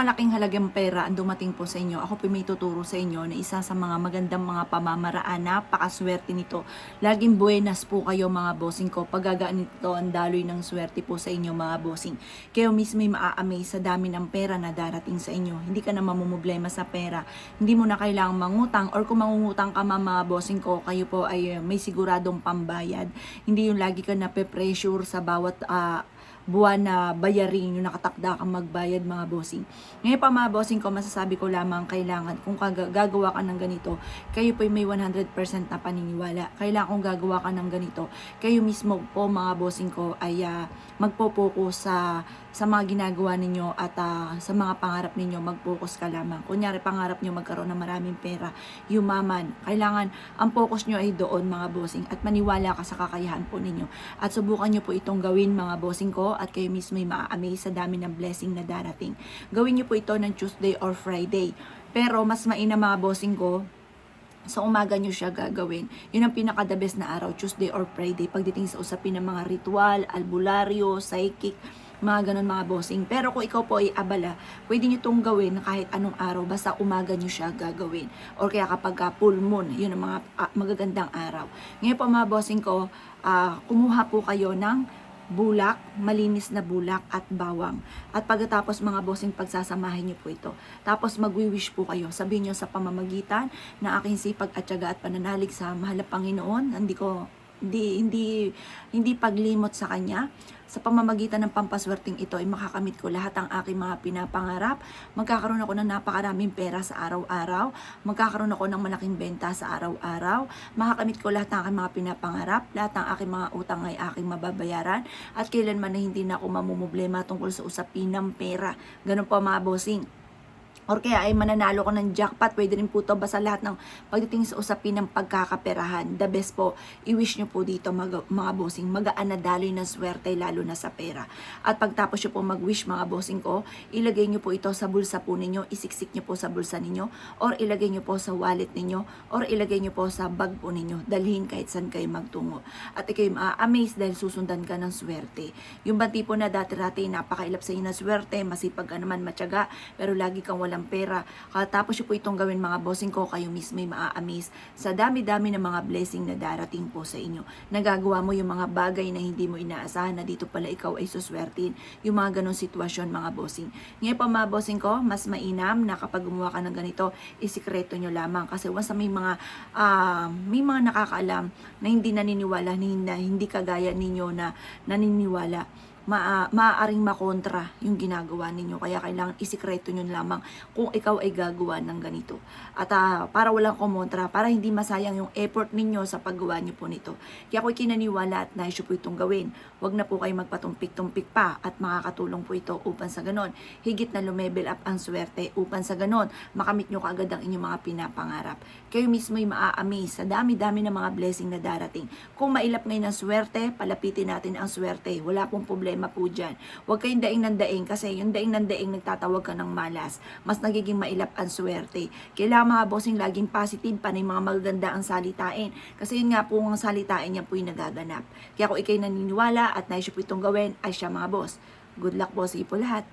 Malaking halagang pera ang dumating po sa inyo. Ako po may tuturo sa inyo na isa sa mga magandang mga pamamaraan. Napakaswerte nito. Laging buenas po kayo mga bossing ko. Pagagaan nito ang daloy ng swerte po sa inyo mga bossing. Kayo mismo ay maa-amaze sa dami ng pera na darating sa inyo. Hindi ka na mamumblema sa pera. Hindi mo na kailangang mangutang, or kung mangungutang ka mga bossing ko, kayo po ay may siguradong pambayad. Hindi yung lagi ka na pe-pressure sa bawat buwan na bayarin yung nakatakda kang magbayad mga bossing. Ngayon pa mga bossing ko, masasabi ko lamang kailangan kung gagawa ka ng ganito, kayo po may 100% na paniniwala. Kailangan kung gagawa ka ng ganito, kayo mismo po mga bossing ko ay magpo-focus sa mga ginagawa ninyo at sa mga pangarap ninyo, mag-focus ka lamang. Kunyari pangarap nyo magkaroon ng maraming pera, yumaman. Kailangan ang focus nyo ay doon mga bossing at maniwala ka sa kakayahan po ninyo. At subukan nyo po itong gawin mga bossing ko at kayo mismo ay maa-amaze sa dami ng blessing na darating. Gawin nyo po ito ng Tuesday or Friday. Pero mas mainam mga bossing ko, sa umaga nyo siya gagawin. Yun ang pinaka-the best na araw, Tuesday or Friday, pagdating sa usapin ng mga ritual, albularyo, psychic, mga ganun mga bossing. Pero kung ikaw po ay abala, pwede nyo itong gawin kahit anong araw, basta umaga nyo siya gagawin. Or kaya kapag full moon, yun ang mga magagandang araw. Ngayon po mga bossing ko, kumuha po kayo ng bulak, malinis na bulak at bawang. At pagkatapos mga bossing, pagsasamahin niyo po ito. Tapos magwi-wish po kayo. Sabihin niyo sa pamamagitan na aking sipag at tiyaga at pananalig sa mahal na Panginoon, hindi paglimot sa Kanya. Sa pamamagitan ng pampaswerteng ito ay makakamit ko lahat ang aking mga pinapangarap. Magkakaroon ako ng napakaraming pera sa araw-araw. Magkakaroon ako ng malaking benta sa araw-araw. Makakamit ko lahat ng aking mga pinapangarap. Lahat ng aking mga utang ay aking mababayaran. At kailanman na hindi na ako mamumblema tungkol sa usapin ng pera. Ganun po mga bossing. Or kaya ay mananalo ko ng jackpot, pwede rin po ito basta lahat ng pagdating sa usapin ng pagkakaperahan. The best po, i-wish nyo po dito mga bossing, magaan na daloy ng swerte lalo na sa pera. At pagtapos nyo po mag-wish mga bossing ko, ilagay nyo po ito sa bulsa po ninyo, isiksik nyo po sa bulsa ninyo, or ilagay nyo po sa wallet ninyo, or ilagay nyo po sa bag po ninyo, dalhin kahit saan kayo magtungo. At ikaw ma-amaze dahil susundan ka ng swerte. Yung ba tipo na dati-dati napakailap sa inyo na swerte, masipag ka naman, matyaga, pero lagi kang walang pera. Tapos yun po itong gawin mga bossing ko, kayo mismo ay maa-amaze sa dami-dami ng mga blessing na darating po sa inyo. Nagagawa mo yung mga bagay na hindi mo inaasahan na dito pala ikaw ay suswertin. Yung mga ganong sitwasyon mga bossing. Ngayon pa mga bossing ko, mas mainam na kapag gumawa ka ng ganito, isikreto nyo lamang. Kasi once may mga nakakaalam na hindi naniniwala, na hindi kagaya ninyo na naniniwala, maaaring makontra yung ginagawa ninyo. Kaya kailangan isikreto nyo lamang kung ikaw ay gagawa ng ganito. At para walang kumontra, para hindi masayang yung effort ninyo sa paggawa nyo po nito. Kaya ako'y kinaniwala at nais po itong gawin. Huwag na po kayo magpatumpik-tumpik pa at makakatulong po ito upang sa ganon, higit na lumevel up ang swerte upang sa ganon, makamit nyo kaagad ang inyong mga pinapangarap. Kayo mismo ay maa-amaze sa dami-dami ng mga blessing na darating. Kung mailap ngayon ang swerte, palapitin natin ang swerte. Wala pong problema po dyan. Huwag kayong daing ng daing kasi yung daing ng daing nagtatawag ka ng malas. Mas nagiging mailap ang swerte. Kailangan mga bossing laging positive pa ng mga magaganda ang salitain. Kasi yun nga po ang salitain niya po yung nagaganap. Kaya kung ikay naniniwala at nais po itong gawin, ay siya mga boss. Good luck boss po lahat.